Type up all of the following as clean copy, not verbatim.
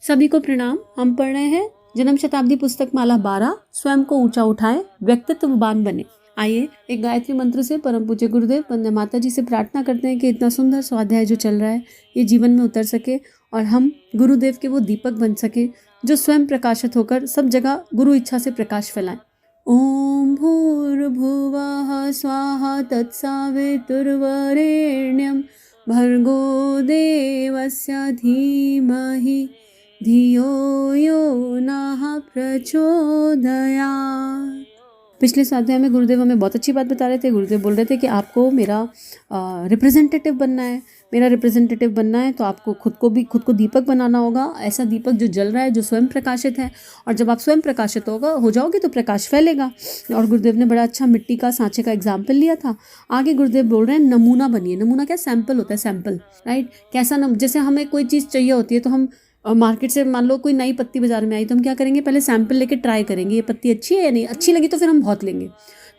सभी को प्रणाम। हम पढ़ रहे हैं जन्म शताब्दी पुस्तक माला 12, स्वयं को ऊंचा उठाए व्यक्तित्ववान बने। आइए एक गायत्री मंत्र से परम पूज्य गुरुदेव वंदे माता जी से प्रार्थना करते हैं कि इतना सुंदर स्वाध्याय जो चल रहा है ये जीवन में उतर सके और हम गुरुदेव के वो दीपक बन सके जो स्वयं प्रकाशित होकर सब जगह गुरु इच्छा से प्रकाश फैलाएं। ओम भूर्भुवः स्वाहा तत्सवितुर्वरेण्यं भर्गो देवस्य धीमहि धियो यो नः प्रचोदयात्। पिछले स्वाध्याय में गुरुदेव हमें बहुत अच्छी बात बता रहे थे। गुरुदेव बोल रहे थे कि आपको मेरा रिप्रेजेंटेटिव बनना है। मेरा रिप्रेजेंटेटिव बनना है तो आपको खुद को दीपक बनाना होगा, ऐसा दीपक जो जल रहा है, जो स्वयं प्रकाशित है। और जब आप स्वयं प्रकाशित हो जाओगे तो प्रकाश फैलेगा। और गुरुदेव ने बड़ा अच्छा मिट्टी का सांचे का एग्जाम्पल लिया था। आगे गुरुदेव बोल रहे हैं नमूना बनिए। नमूना क्या? सैंपल होता है, सैंपल, राइट। कैसा जैसे हमें कोई चीज़ चाहिए होती है तो हम मार्केट से मान लो कोई नई पत्ती बाजार में आई तो हम क्या करेंगे? पहले सैंपल लेके ट्राई करेंगे, ये पत्ती अच्छी है या नहीं। अच्छी लगी तो फिर हम बहुत लेंगे।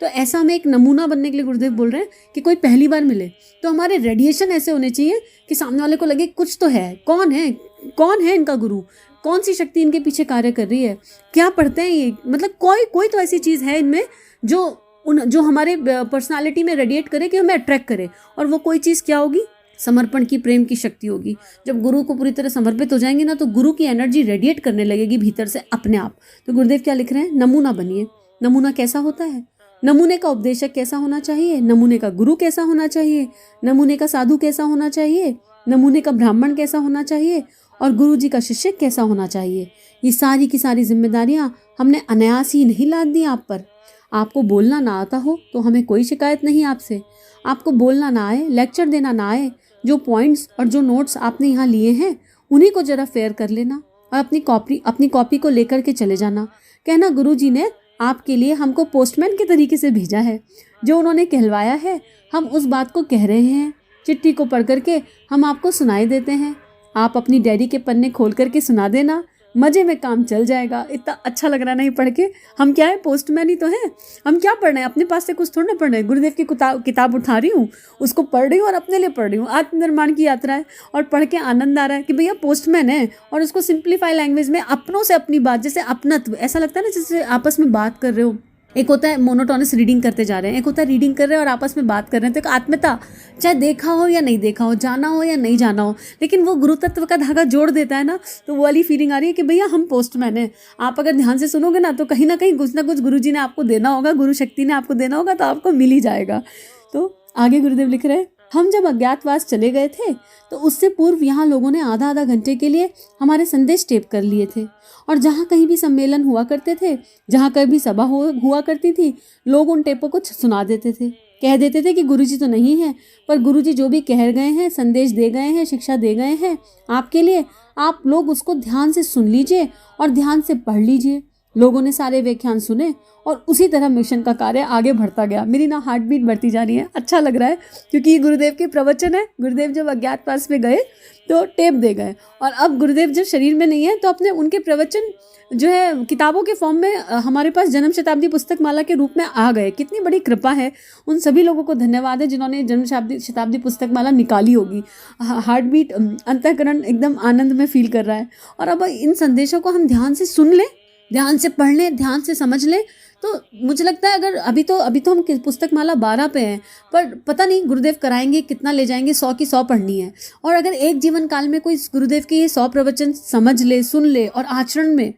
तो ऐसा हमें एक नमूना बनने के लिए गुरुदेव बोल रहे हैं कि कोई पहली बार मिले तो हमारे रेडिएशन ऐसे होने चाहिए कि सामने वाले को लगे कुछ तो है। कौन है इनका गुरु? कौन सी शक्ति इनके पीछे कार्य कर रही है? क्या पढ़ते हैं ये? मतलब कोई तो ऐसी चीज़ है इनमें जो हमारे पर्सनालिटी में रेडिएट करे कि हमें अट्रैक्ट करे। और वो कोई चीज़ क्या होगी? समर्पण की, प्रेम की शक्ति होगी। जब गुरु को पूरी तरह समर्पित हो जाएंगे ना तो गुरु की एनर्जी रेडिएट करने लगेगी भीतर से अपने आप। तो गुरुदेव क्या लिख रहे हैं? नमूना बनिए। नमूना कैसा होता है? नमूने का उपदेशक कैसा होना चाहिए? नमूने का गुरु कैसा होना चाहिए? नमूने का साधु कैसा होना चाहिए? नमूने का ब्राह्मण कैसा होना चाहिए? और गुरु जी का शिष्य कैसा होना चाहिए? ये सारी की सारी जिम्मेदारियां हमने अनायास ही नहीं लाद दी आप पर। आपको बोलना ना आता हो तो हमें कोई शिकायत नहीं आपसे। आपको बोलना ना आए, लेक्चर देना ना आए, जो पॉइंट्स और जो नोट्स आपने यहाँ लिए हैं उन्हीं को जरा फेयर कर लेना और अपनी कॉपी को लेकर के चले जाना। कहना गुरु जी ने आपके लिए हमको पोस्टमैन के तरीके से भेजा है। जो उन्होंने कहलवाया है हम उस बात को कह रहे हैं। चिट्ठी को पढ़ करके हम आपको सुनाई देते हैं। आप अपनी डायरी के पन्ने खोल करके सुना देना, मज़े में काम चल जाएगा। इतना अच्छा लग रहा नहीं पढ़ के? हम क्या है? पोस्टमैन ही तो हैं। हम क्या पढ़ रहे हैं? अपने पास से कुछ थोड़ा ना पढ़ रहे हैं। गुरुदेव की किताब उठा रही हूँ, उसको पढ़ रही हूँ और अपने लिए पढ़ रही हूँ। आत्मनिर्माण की यात्रा है और पढ़ के आनंद आ रहा है कि भैया पोस्टमैन है। और उसको सिंप्लीफाई लैंग्वेज में अपनों से अपनी बात, जैसे अपनत्व, ऐसा लगता है ना जैसे आपस में बात कर रहे हो। एक होता है मोनोटोनस रीडिंग करते जा रहे हैं, एक होता है रीडिंग कर रहे हैं और आपस में बात कर रहे हैं। तो एक आत्मता, चाहे देखा हो या नहीं देखा हो, जाना हो या नहीं जाना हो, लेकिन वो गुरु तत्व का धागा जोड़ देता है ना, तो वो वाली फीलिंग आ रही है कि भैया हम पोस्टमैन हैं। आप अगर ध्यान से सुनोगे ना तो कहीं ना कहीं कुछ ना कुछ गुरु जी ने आपको देना होगा, गुरु शक्ति ने आपको देना होगा, तो आपको मिल ही जाएगा। तो आगे गुरुदेव लिख रहे हैं, हम जब अज्ञातवास चले गए थे तो उससे पूर्व यहाँ लोगों ने आधा घंटे के लिए हमारे संदेश टेप कर लिए थे। और जहाँ कहीं भी सम्मेलन हुआ करते थे, जहाँ कहीं भी सभा हुआ करती थी, लोग उन टेपों को सुना देते थे। कह देते थे कि गुरुजी तो नहीं है, पर गुरुजी जो भी कह गए हैं, संदेश दे गए हैं, शिक्षा दे गए हैं आपके लिए, आप लोग उसको ध्यान से सुन लीजिए और ध्यान से पढ़ लीजिए। लोगों ने सारे व्याख्यान सुने और उसी तरह मिशन का कार्य आगे बढ़ता गया। मेरी ना हार्ट बीट बढ़ती जा रही है। अच्छा लग रहा है क्योंकि ये गुरुदेव के प्रवचन है। गुरुदेव जब अज्ञातवास में गए तो टेप दे गए और अब गुरुदेव जब शरीर में नहीं है तो अपने उनके प्रवचन जो है किताबों के फॉर्म में हमारे पास जन्म शताब्दी पुस्तक माला के रूप में आ गए। कितनी बड़ी कृपा है। उन सभी लोगों को धन्यवाद है जिन्होंने जन्म शताब्दी पुस्तक माला निकाली होगी। हार्ट बीट, अंतःकरण एकदम आनंद में फील कर रहा है। और अब इन संदेशों को हम ध्यान से सुन लें, ध्यान से पढ़ लें, ध्यान से समझ लें, तो मुझे लगता है अगर अभी तो हम पुस्तक माला 12 पे हैं, पर पता नहीं गुरुदेव कराएंगे कितना ले जाएंगे। 100 की 100 पढ़नी है। और अगर एक जीवन काल में कोई गुरुदेव के ये 100 प्रवचन समझ ले, सुन ले और आचरण में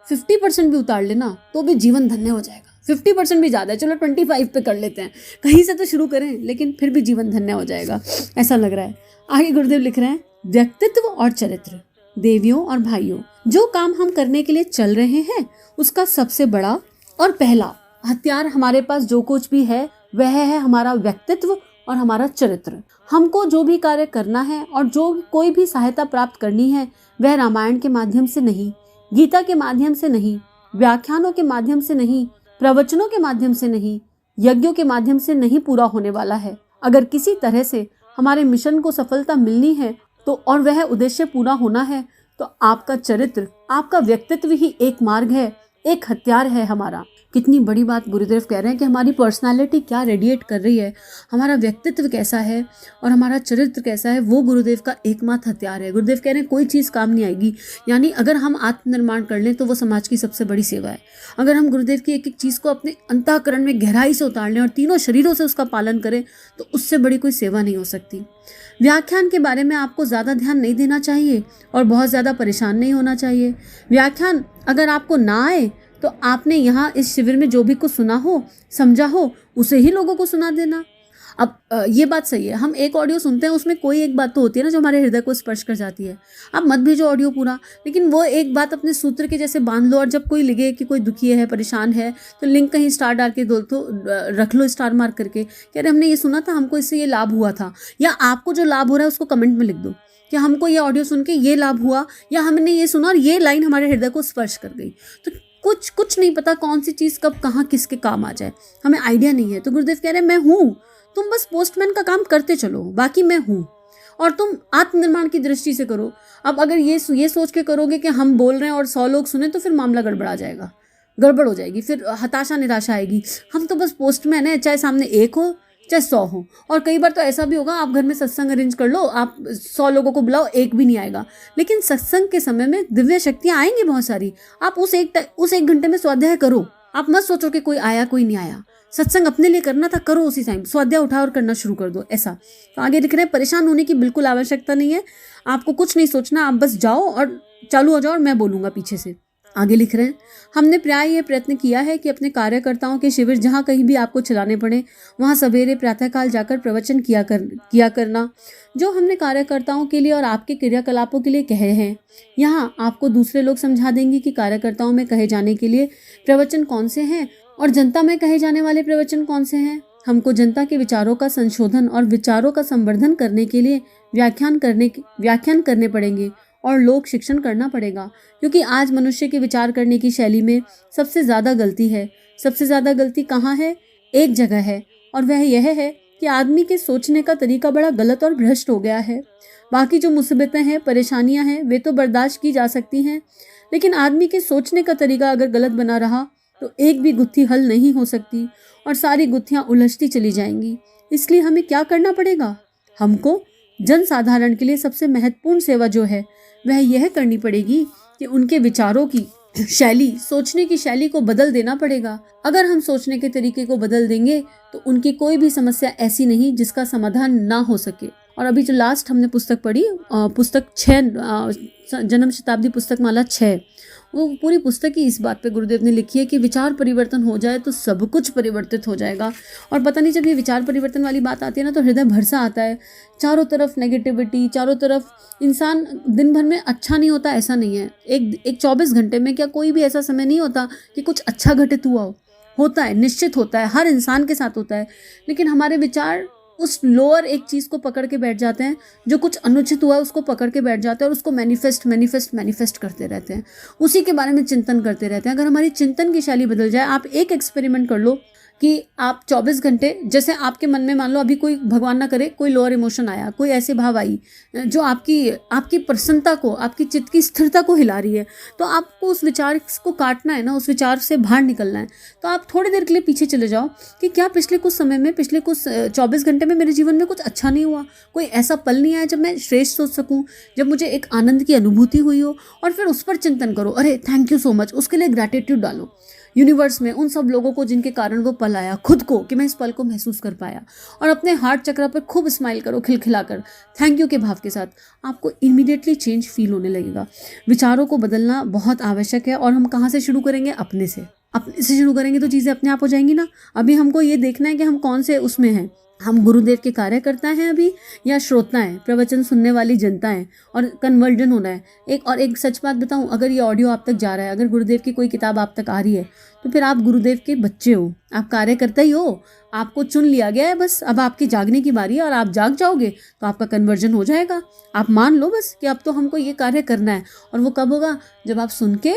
50% भी उतार लेना तो भी जीवन धन्य हो जाएगा। 50% भी ज़्यादा है, चलो 25 पे कर लेते हैं, कहीं से तो शुरू करें, लेकिन फिर भी जीवन धन्य हो जाएगा, ऐसा लग रहा है। आगे गुरुदेव लिख रहे हैं, व्यक्तित्व और चरित्र। देवियों और भाइयों, जो काम हम करने के लिए चल रहे हैं उसका सबसे बड़ा और पहला हथियार हमारे पास जो कुछ भी है वह है हमारा व्यक्तित्व और हमारा चरित्र। हमको जो भी कार्य करना है और जो कोई भी सहायता प्राप्त करनी है वह रामायण के माध्यम से नहीं, गीता के माध्यम से नहीं, व्याख्यानों के माध्यम से नहीं, प्रवचनों के माध्यम से नहीं, यज्ञों के माध्यम से नहीं पूरा होने वाला है। अगर किसी तरह से हमारे मिशन को सफलता मिलनी है तो और वह उद्देश्य पूरा होना है तो आपका चरित्र, आपका व्यक्तित्व ही एक मार्ग है एक हथियार है हमारा। कितनी बड़ी बात गुरुदेव कह रहे हैं कि हमारी पर्सनालिटी क्या रेडिएट कर रही है, हमारा व्यक्तित्व कैसा है और हमारा चरित्र कैसा है, वो गुरुदेव का एकमात्र हथियार है। गुरुदेव कह रहे हैं कोई चीज़ काम नहीं आएगी, यानी अगर हम आत्मनिर्माण कर लें तो वो समाज की सबसे बड़ी सेवा है। अगर हम गुरुदेव की एक एक चीज़ को अपने अंतःकरण में गहराई से उतार लें और तीनों शरीरों से उसका पालन करें तो उससे बड़ी कोई सेवा नहीं हो सकती। व्याख्यान के बारे में आपको ज़्यादा ध्यान नहीं देना चाहिए और बहुत ज़्यादा परेशान नहीं होना चाहिए। व्याख्यान अगर आपको ना आए तो आपने यहाँ इस शिविर में जो भी कुछ सुना हो, समझा हो, उसे ही लोगों को सुना देना। अब ये बात सही है, हम एक ऑडियो सुनते हैं, उसमें कोई एक बात तो होती है ना जो हमारे हृदय को स्पर्श कर जाती है। आप मत भेजो ऑडियो पूरा, लेकिन वो एक बात अपने सूत्र के जैसे बांध लो और जब कोई लगे कि कोई दुखी है, परेशान है, तो लिंक कहीं स्टार डाल के दो तो रख लो, स्टार मार्क करके कि अरे हमने ये सुना था, हमको इससे ये लाभ हुआ था, या आपको जो लाभ हो रहा है उसको कमेंट में लिख दो कि हमको ये ऑडियो सुन के ये लाभ हुआ, या हमने ये सुना और ये लाइन हमारे हृदय को स्पर्श कर गई। तो कुछ नहीं पता कौन सी चीज़ कब कहाँ किसके काम आ जाए, हमें आइडिया नहीं है। तो गुरुदेव कह रहे हैं मैं हूँ, तुम बस पोस्टमैन का काम करते चलो, बाकी मैं हूँ, और तुम आत्मनिर्माण की दृष्टि से करो। अब अगर ये सोच के करोगे कि हम बोल रहे हैं और 100 लोग सुने तो फिर मामला गड़बड़ा जाएगा, गड़बड़ हो जाएगी, फिर हताशा निराशा आएगी। हम तो बस पोस्टमैन है, चाहे सामने 1 हो चाहे 100 हो। और कई बार तो ऐसा भी होगा, आप घर में सत्संग अरेंज कर लो, आप 100 लोगों को बुलाओ, एक भी नहीं आएगा, लेकिन सत्संग के समय में दिव्य शक्तियाँ आएंगी बहुत सारी। आप उस एक घंटे में स्वाध्याय करो, आप मत सोचो कि कोई आया कोई नहीं आया। सत्संग अपने लिए करना था, करो उसी टाइम, स्वाध्याय उठाओ और करना शुरू कर दो। ऐसा तो आगे लिख रहे हैं, परेशान होने की बिल्कुल आवश्यकता नहीं है, आपको कुछ नहीं सोचना, आप बस जाओ और चालू हो जाओ और मैं बोलूँगा पीछे से। आगे लिख रहे हैं, हमने प्राय ये प्रयत्न किया है कि अपने कार्यकर्ताओं के शिविर जहाँ कहीं भी आपको चलाने पड़े वहाँ सवेरे प्रातःकाल जाकर प्रवचन किया करना। जो हमने कार्यकर्ताओं के लिए और आपके क्रियाकलापों के लिए कहे हैं, यहाँ आपको दूसरे लोग समझा देंगे कि कार्यकर्ताओं में कहे जाने के लिए प्रवचन कौन से हैं और जनता में कहे जाने वाले प्रवचन कौन से हैं। हमको जनता के विचारों का संशोधन और विचारों का संवर्धन करने के लिए व्याख्यान करने पड़ेंगे और लोक शिक्षण करना पड़ेगा, क्योंकि आज मनुष्य के विचार करने की शैली में सबसे ज़्यादा गलती है। सबसे ज़्यादा गलती कहाँ है? एक जगह है, और वह यह है कि आदमी के सोचने का तरीका बड़ा गलत और भ्रष्ट हो गया है। बाकी जो मुसीबतें हैं, परेशानियां हैं, वे तो बर्दाश्त की जा सकती हैं, लेकिन आदमी के सोचने का तरीका अगर गलत बना रहा तो एक भी गुत्थी हल नहीं हो सकती और सारी गुत्थियाँ उलझती चली जाएंगी। इसलिए हमें क्या करना पड़ेगा? हमको जनसाधारण के लिए सबसे महत्वपूर्ण सेवा जो है वह यह करनी पड़ेगी कि उनके विचारों की शैली, सोचने की शैली को बदल देना पड़ेगा। अगर हम सोचने के तरीके को बदल देंगे तो उनकी कोई भी समस्या ऐसी नहीं जिसका समाधान ना हो सके। और अभी जो लास्ट हमने पुस्तक पढ़ी, पुस्तक 6 जन्म शताब्दी पुस्तक माला 6, वो पूरी पुस्तक ही इस बात पे गुरुदेव ने लिखी है कि विचार परिवर्तन हो जाए तो सब कुछ परिवर्तित हो जाएगा। और पता नहीं, जब ये विचार परिवर्तन वाली बात आती है ना तो हृदय भरसा आता है। चारों तरफ नेगेटिविटी, चारों तरफ इंसान दिन भर में अच्छा नहीं होता, ऐसा नहीं है। एक 24 घंटे में क्या कोई भी ऐसा समय नहीं होता कि कुछ अच्छा घटित हुआ हो? होता है, निश्चित होता है, हर इंसान के साथ होता है, लेकिन हमारे विचार उस लोअर एक चीज़ को पकड़ के बैठ जाते हैं, जो कुछ अनुचित हुआ है उसको पकड़ के बैठ जाते हैं और उसको मैनिफेस्ट करते रहते हैं, उसी के बारे में चिंतन करते रहते हैं। अगर हमारी चिंतन की शैली बदल जाए, आप एक एक्सपेरिमेंट कर लो कि आप 24 घंटे, जैसे आपके मन में मान लो अभी कोई, भगवान ना करे, कोई लोअर इमोशन आया, कोई ऐसे भाव आई जो आपकी प्रसन्नता को, आपकी चित्त की स्थिरता को हिला रही है, तो आपको उस विचार को काटना है ना, उस विचार से बाहर निकलना है। तो आप थोड़ी देर के लिए पीछे चले जाओ कि क्या पिछले कुछ समय में, पिछले कुछ 24 घंटे में मेरे जीवन में कुछ अच्छा नहीं हुआ, कोई ऐसा पल नहीं आया जब मैं श्रेष्ठ सोच सकूं, जब मुझे एक आनंद की अनुभूति हुई हो। और फिर उस पर चिंतन करो, अरे थैंक यू सो मच, उसके लिए ग्रैटिट्यूड डालो यूनिवर्स में, उन सब लोगों को जिनके कारण वो पल आया, खुद को कि मैं इस पल को महसूस कर पाया, और अपने हार्ट चक्र पर खूब स्माइल करो खिलखिलाकर, थैंक यू के भाव के साथ। आपको इमीडिएटली चेंज फील होने लगेगा। विचारों को बदलना बहुत आवश्यक है, और हम कहाँ से शुरू करेंगे? अपने से शुरू करेंगे तो चीज़ें अपने आप हो जाएंगी ना। अभी हमको ये देखना है कि हम कौन से उसमें हैं, हम गुरुदेव के कार्यकर्ता हैं अभी या श्रोता हैं, प्रवचन सुनने वाली जनता है, और कन्वर्जन होना है। एक सच बात बताऊं, अगर ये ऑडियो आप तक जा रहा है, अगर गुरुदेव की कोई किताब आप तक आ रही है, तो फिर आप गुरुदेव के बच्चे हो, आप कार्यकर्ता ही हो, आपको चुन लिया गया है, बस अब आपकी जागने की बारी है, और आप जाग जाओगे तो आपका कन्वर्जन हो जाएगा। आप मान लो बस कि अब तो हमको ये कार्य करना है, और वो कब होगा? जब आप सुन के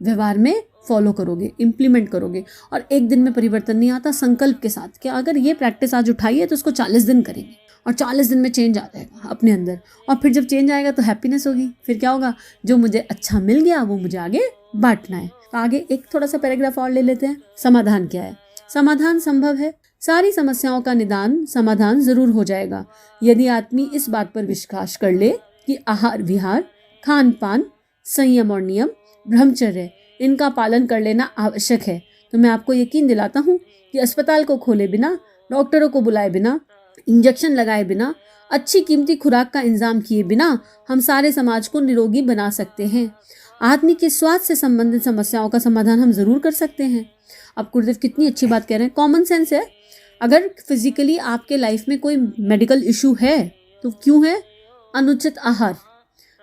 व्यवहार में फॉलो करोगे, इम्प्लीमेंट करोगे। और एक दिन में परिवर्तन नहीं आता, संकल्प के साथ कि अगर ये प्रैक्टिस आज उठाई है तो उसको 40 दिन करेंगे, और 40 दिन में चेंज आ जाएगा अपने अंदर। और फिर जब चेंज आएगा तो हैप्पीनेस होगी। फिर क्या होगा? जो मुझे अच्छा मिल गया वो मुझे आगे बांटना है। तो आगे एक थोड़ा सा पैराग्राफ और ले लेते हैं। समाधान क्या है? समाधान संभव है। सारी समस्याओं का निदान समाधान जरूर हो जाएगा यदि आदमी इस बात पर विश्वास कर ले कि आहार विहार, खान पान, संयम और नियम, ब्रह्मचर्य, इनका पालन कर लेना आवश्यक है। तो मैं आपको यकीन दिलाता हूँ कि अस्पताल को खोले बिना, डॉक्टरों को बुलाए बिना, इंजेक्शन लगाए बिना, अच्छी कीमती खुराक का इंतजाम किए बिना हम सारे समाज को निरोगी बना सकते हैं। आदमी के स्वास्थ्य से संबंधित समस्याओं का समाधान हम जरूर कर सकते हैं। अब गुरुदेव कितनी अच्छी बात कह रहे हैं, कॉमन सेंस है। अगर फिजिकली आपके लाइफ में कोई मेडिकल इशू है तो क्यों है? अनुचित आहार।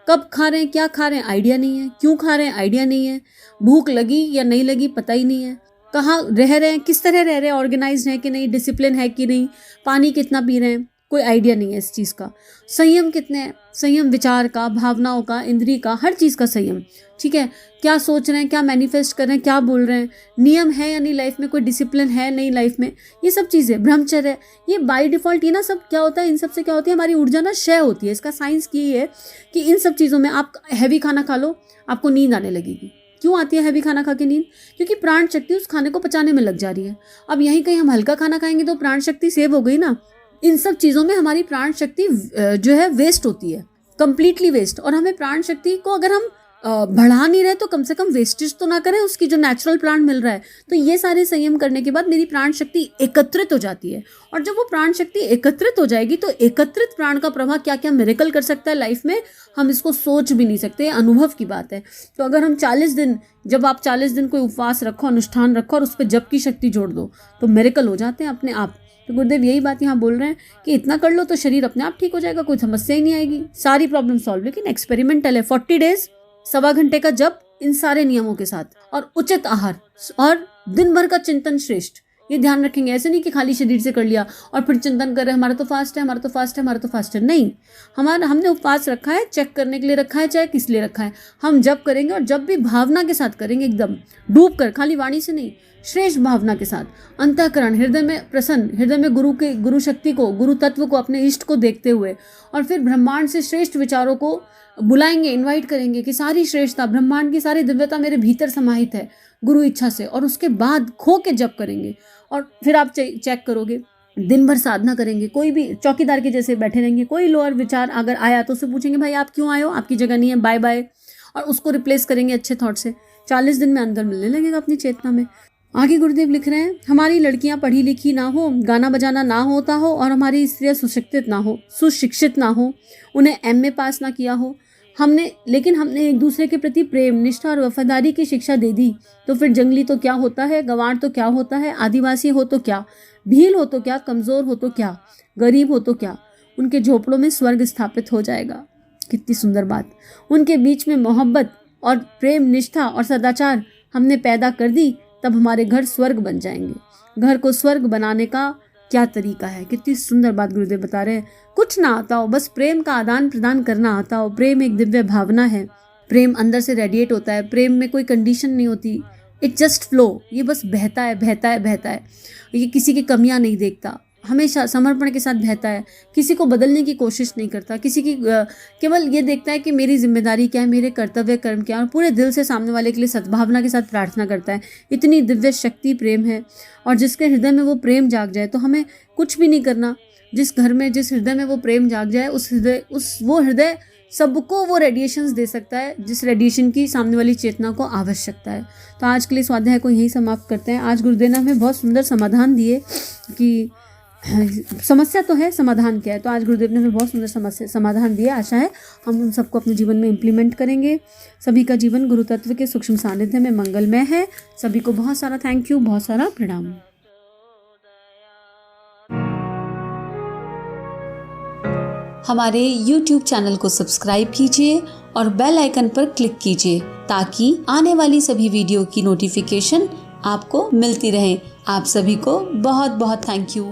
कब खा रहे हैं, क्या खा रहे हैं, आइडिया नहीं है। क्यों खा रहे हैं, आइडिया नहीं है। भूख लगी या नहीं लगी, पता ही नहीं है। कहाँ रह रहे हैं, किस तरह रह रहे हैं, ऑर्गेनाइज्ड है कि नहीं, डिसिप्लिन है कि नहीं, पानी कितना पी रहे हैं, कोई आइडिया नहीं है इस चीज़ का। संयम कितने हैं, संयम विचार का, भावनाओं का, इंद्रिय का, हर चीज़ का संयम। ठीक है, क्या सोच रहे हैं, क्या मैनिफेस्ट कर रहे हैं, क्या बोल रहे हैं, नियम है या नहीं लाइफ में, कोई डिसिप्लिन है नहीं लाइफ में, ये सब चीज़ें, ब्रह्मचर्य, ये बाय डिफॉल्ट ये ना सब क्या होता है, इन सब से क्या होती है, हमारी ऊर्जा ना क्षय होती है। इसका साइंस यही है कि इन सब चीज़ों में आप हैवी खाना खा लो, आपको नींद आने लगेगी। क्यों आती है हैवी खाना खा के नींद? क्योंकि प्राण शक्ति उस खाने को पचाने में लग जा रही है। अब यहीं कहीं हम हल्का खाना खाएंगे तो प्राण शक्ति सेव हो गई ना। इन सब चीज़ों में हमारी प्राण शक्ति जो है वेस्ट होती है, कंप्लीटली वेस्ट। और हमें प्राण शक्ति को अगर हम बढ़ा नहीं रहे तो कम से कम वेस्टेज तो ना करें उसकी, जो नेचुरल प्राण मिल रहा है। तो ये सारे संयम करने के बाद मेरी प्राण शक्ति एकत्रित हो जाती है। और जब वो प्राण शक्ति एकत्रित हो जाएगी तो एकत्रित प्राण का प्रभाव क्या क्या मिरेकल कर सकता है लाइफ में, हम इसको सोच भी नहीं सकते, अनुभव की बात है। तो अगर हम 40 दिन, जब आप 40 दिन कोई उपवास रखो, अनुष्ठान रखो और उस पर जप की शक्ति जोड़ दो तो मिरेकल हो जाते हैं अपने आप। तो गुरुदेव यही बात यहाँ बोल रहे हैं कि इतना कर लो तो शरीर अपने आप ठीक हो जाएगा, कोई समस्या ही नहीं आएगी, सारी प्रॉब्लम सॉल्व। लेकिन एक्सपेरिमेंटल है, 40 डेज, 1.25 घंटे का जप इन सारे नियमों के साथ, और उचित आहार, और दिन भर का चिंतन श्रेष्ठ। ये ध्यान रखेंगे, ऐसे नहीं कि खाली शरीर से कर लिया और फिर चिंतन कर रहे हैं हमारा तो फास्ट है, हमारा तो फास्ट है, हमारा तो फास्ट है। नहीं, हमने उपवास रखा है, चेक करने के लिए रखा है, चाहे किस लिए रखा है। हम जब करेंगे और जब भी भावना के साथ करेंगे, एकदम डूब कर, खाली वाणी से नहीं, श्रेष्ठ भावना के साथ, अंतःकरण, हृदय में प्रसन्न, हृदय में गुरु शक्ति को, गुरु तत्व को, अपने इष्ट को देखते हुए, और फिर ब्रह्मांड से श्रेष्ठ विचारों को बुलाएंगे, इनवाइट करेंगे कि सारी श्रेष्ठता, ब्रह्मांड की सारी दिव्यता मेरे भीतर समाहित है गुरु इच्छा से। और उसके बाद खो के जप करेंगे और फिर आप चेक करोगे, दिन भर साधना करेंगे, कोई भी चौकीदार के जैसे बैठे रहेंगे, कोई लोअर विचार अगर आया तो उससे पूछेंगे भाई आप क्यों आए हो, आपकी जगह नहीं है, बाय बाय, और उसको रिप्लेस करेंगे अच्छे थॉट से। 40 दिन में अंदर मिलने लगेगा अपनी चेतना में। आगे गुरुदेव लिख रहे हैं, हमारी लड़कियां पढ़ी लिखी ना हो, गाना बजाना ना होता हो, और हमारी स्त्रियां सुशिक्षित ना हो, उन्हें MA पास ना किया हो, लेकिन हमने एक दूसरे के प्रति प्रेम, निष्ठा और वफादारी की शिक्षा दे दी, तो फिर जंगली तो क्या होता है, गंवार तो क्या होता है, आदिवासी हो तो क्या, भील हो तो क्या, कमज़ोर हो तो क्या, गरीब हो तो क्या, उनके झोपड़ों में स्वर्ग स्थापित हो जाएगा। कितनी सुंदर बात। उनके बीच में मोहब्बत और प्रेम, निष्ठा और सदाचार हमने पैदा कर दी, तब हमारे घर स्वर्ग बन जाएंगे। घर को स्वर्ग बनाने का क्या तरीका है। कितनी सुंदर बात गुरुदेव बता रहे हैं। कुछ ना आता हो, बस प्रेम का आदान प्रदान करना आता हो। प्रेम एक दिव्य भावना है, प्रेम अंदर से रेडिएट होता है, प्रेम में कोई कंडीशन नहीं होती, इट जस्ट फ्लो, ये बस बहता है बहता है बहता है। ये किसी की कमियां नहीं देखता, हमेशा समर्पण के साथ बहता है, किसी को बदलने की कोशिश नहीं करता, किसी की केवल ये देखता है कि मेरी जिम्मेदारी क्या है, मेरे कर्तव्य कर्म क्या है, और पूरे दिल से सामने वाले के लिए सद्भावना के साथ प्रार्थना करता है। इतनी दिव्य शक्ति प्रेम है। और जिसके हृदय में वो प्रेम जाग जाए तो हमें कुछ भी नहीं करना। जिस घर में, जिस हृदय में वो प्रेम जाग जाए, वो हृदय सबको वो रेडिएशंस दे सकता है जिस रेडिएशन की सामने वाली चेतना को आवश्यकता है। तो आज के लिए स्वाध्याय को यही समाप्त करते हैं। आज गुरुदेव ने हमें बहुत सुंदर समाधान दिए कि समस्या तो है, समाधान क्या है। तो आज गुरुदेव ने हमें बहुत सुंदर समाधान दिया। आशा है हम उन सबको अपने जीवन में इम्प्लीमेंट करेंगे। सभी का जीवन गुरु तत्व के सूक्ष्म सानिध्य में मंगलमय है। सभी को बहुत सारा थैंक यू, बहुत सारा प्रणाम। हमारे YouTube चैनल को सब्सक्राइब कीजिए और बेल आइकन पर क्लिक कीजिए ताकि आने वाली सभी वीडियो की नोटिफिकेशन आपको मिलती रहे। आप सभी को बहुत बहुत थैंक यू।